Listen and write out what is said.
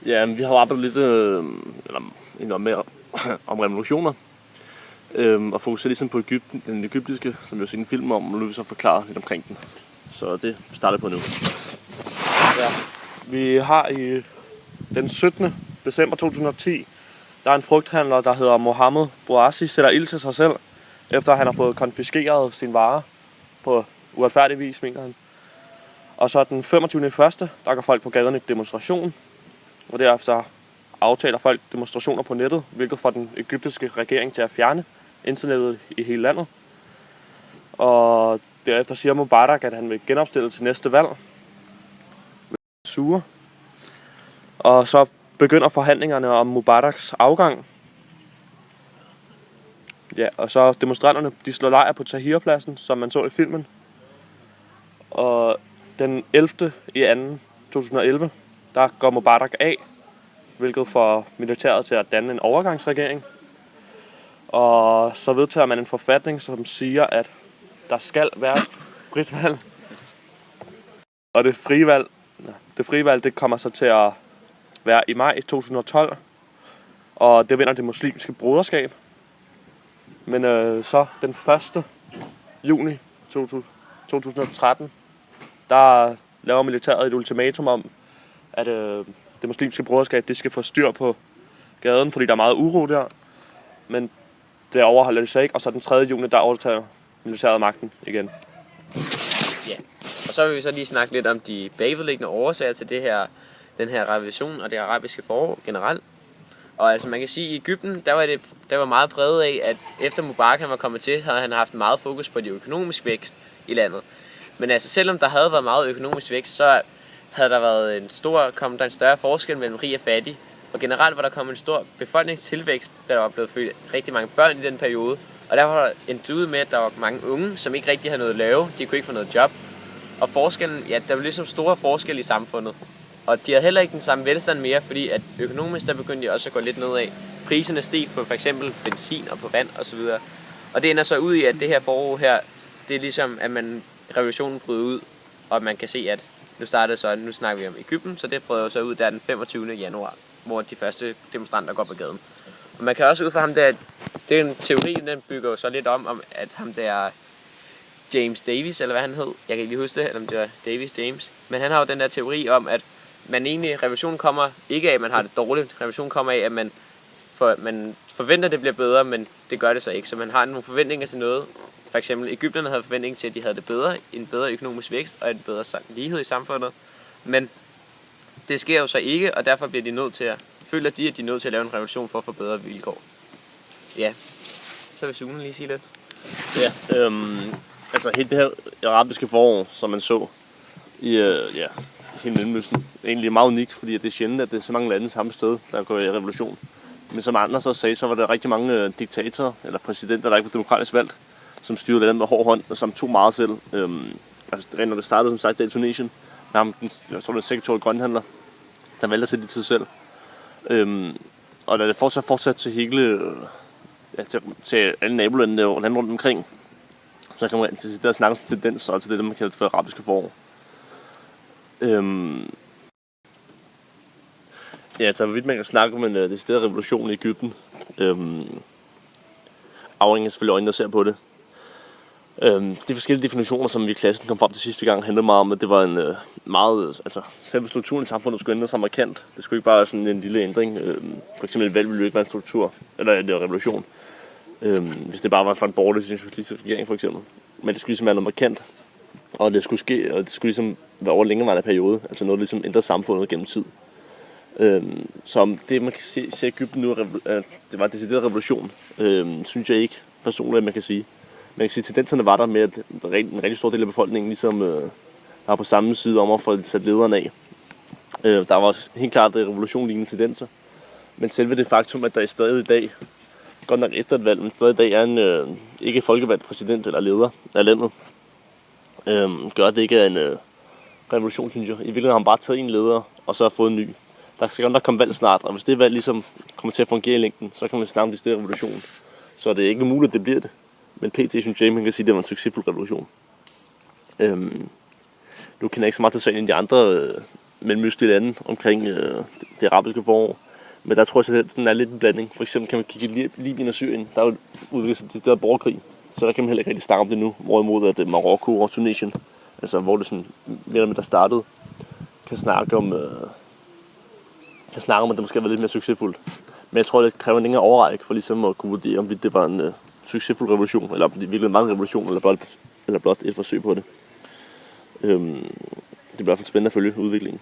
Ja, vi har jo arbejdet lidt mere om revolutioner. Og fokuserer ligesom på Egypten, den egyptiske, som vi har set en film om, og nu vil vi så forklare lidt omkring den. Så det starter på nu. Ja, vi har i den 17. december 2010, der er en frugthandler, der hedder Mohammed Bouazi, sætter ild til sig selv, efter han har fået konfiskeret sine varer på uretfærdig vis, mener han. Og så den 25. 1. der går folk på gaden i demonstration, og derefter aftaler folk demonstrationer på nettet, hvilket får den egyptiske regering til at fjerne internettet i hele landet. Og derefter siger Mubarak, at han vil genopstille til næste valg. Sure. Og så begynder forhandlingerne om Mubaraks afgang. Ja, og så demonstranterne, de slår lejr på Tahrirpladsen, som man så i filmen. Og den 11. i 2. 2011, der går Mubarak af, hvilket får militæret til at danne en overgangsregering. Og så vedtager man en forfatning, som siger, at der skal være frit valg. Og det frie valg, det kommer så til at være i maj 2012. Og det vinder det muslimske broderskab. Men så den 1. juni 2013, der laver militæret et ultimatum om, at det muslimske broderskab, det skal få styr på gaden, fordi der er meget uro der. Men det overholder det sig ikke, og så den 3. juni, der overtager militæret magten igen. Ja, og så vil vi så lige snakke lidt om de bagvedliggende årsager til den her revolution og det arabiske forår generelt. Og altså man kan sige, at i Egypten, der var meget præget af, at efter Mubarak han var kommet til, havde han haft meget fokus på de økonomisk vækst i landet. Men altså selvom der havde været meget økonomisk vækst, så havde der været en større forskel mellem rig og fattig. Og generelt var der kommet en stor befolkningstilvækst, der var blevet født rigtig mange børn i den periode. Og derfor var det ud med, at der var mange unge, som ikke rigtig havde noget at lave. De kunne ikke få noget job. Og forskellen, ja, der var ligesom store forskelle i samfundet. Og de havde heller ikke den samme velstand mere, fordi at økonomisk, der begyndte de også at gå lidt nedad. Priserne steg på for eksempel benzin og på vand osv. Og det ender så ud i, at det her forår her, det er ligesom, at revolutionen bryder ud. Og man kan se, at nu snakker vi om Egypten, så det bryder så ud der den 25. januar, hvor de første demonstranter går på gaden. Og man kan også ud fra ham der, det er en teori, den bygger jo så lidt om at ham der James Davis, eller hvad han hed, jeg kan ikke lige huske det, eller om det var Davis James, men han har jo den der teori om, at revolutionen kommer ikke af, at man har det dårligt, revolutionen kommer af, at man forventer, at det bliver bedre, men det gør det så ikke, så man har nogle forventninger til noget. For eksempel Egypterne havde forventning til, at de havde det bedre, en bedre økonomisk vækst og en bedre lighed i samfundet, men det sker jo så ikke, og derfor bliver de nødt til at føler de, at de er nødt til at lave en revolution for at få bedre vilkår. Ja, så vil Sune lige sige lidt. Ja, altså helt det her arabiske forår, som man så i hele Mellemøsten, er egentlig meget unikt, fordi det er sjældent, at det er så mange lande samme sted, der går i revolution. Men som andre så sagde, så var der rigtig mange diktatorer eller præsidenter, der ikke var demokratisk valgt, som styrede landet med hård hånd, og som tog meget selv. Altså, når det startede, som sagt, i Tunesien, der var den sektorige grønhandler, der valgte at sætte det til sig selv. Og da det fortsat til hele, til alle nabolandene og lande rundt omkring, så kan man til at snakke om tendens, og til det, man kalder for arabiske forår. Ja, så vidt man kan snakke om en decideret revolution i Egypten, afhængig selvfølgelig øjnene, der ser på det. De forskellige definitioner, som vi i klassen kom frem til sidste gang, handlede meget om, at det var en selve strukturen i samfundet skulle ændre sig markant. Det skulle ikke bare være sådan en lille ændring. For eksempel et valg ville jo ikke være en struktur, eller en revolution. Hvis det bare var for en borgerlig socialistisk regering for eksempel. Men det skulle ligesom være noget markant. Og det skulle ske, og det skulle ligesom være over en længerevarende periode. Altså noget, der ligesom ændrede samfundet gennem tid. Så det man kan se i Egypten nu, at det var en decideret revolution, synes jeg ikke personligt, at man kan sige. Man kan sige, at tendenserne var der med, at en rigtig stor del af befolkningen ligesom var på samme side om at få sat lederne af. Der var helt klart revolutionlignende tendenser. Men selve det faktum, at der i stadig i dag, godt nok efter et valg, men stadig i dag er en ikke folkevalgt præsident eller leder af landet, gør det ikke er en revolution, synes jeg. I virkeligheden har man bare taget en leder, og så har fået en ny. Der skal godt nok komme valg snart, og hvis det valg ligesom kommer til at fungere i længden, så kan man snakke om det stedet revolution. Så det er ikke muligt, at det bliver det. Men PT synes jeg, man kan sige, at det var en succesfuld revolution. Nu kender jeg ikke så meget til sagen end de andre mellemøstlige lande omkring det arabiske forår. Men der tror jeg, at den er lidt en blanding. For eksempel kan man kigge i Libyen og Syrien. Der er jo udviklet sig det der borgerkrig. Så der kan man heller ikke rigtig snakke om det nu. Hvorimod at Marokko og Tunesien, altså hvor det sådan mere eller mindre startede, kan snakke om, at det måske var lidt mere succesfuldt. Men jeg tror, det kræver en længere overrække for ligesom at kunne vurdere, om det var en succesfuld revolution, eller om det virkelig var en revolution, eller blot et forsøg på det. Det bliver i hvert fald spændende at følge udviklingen.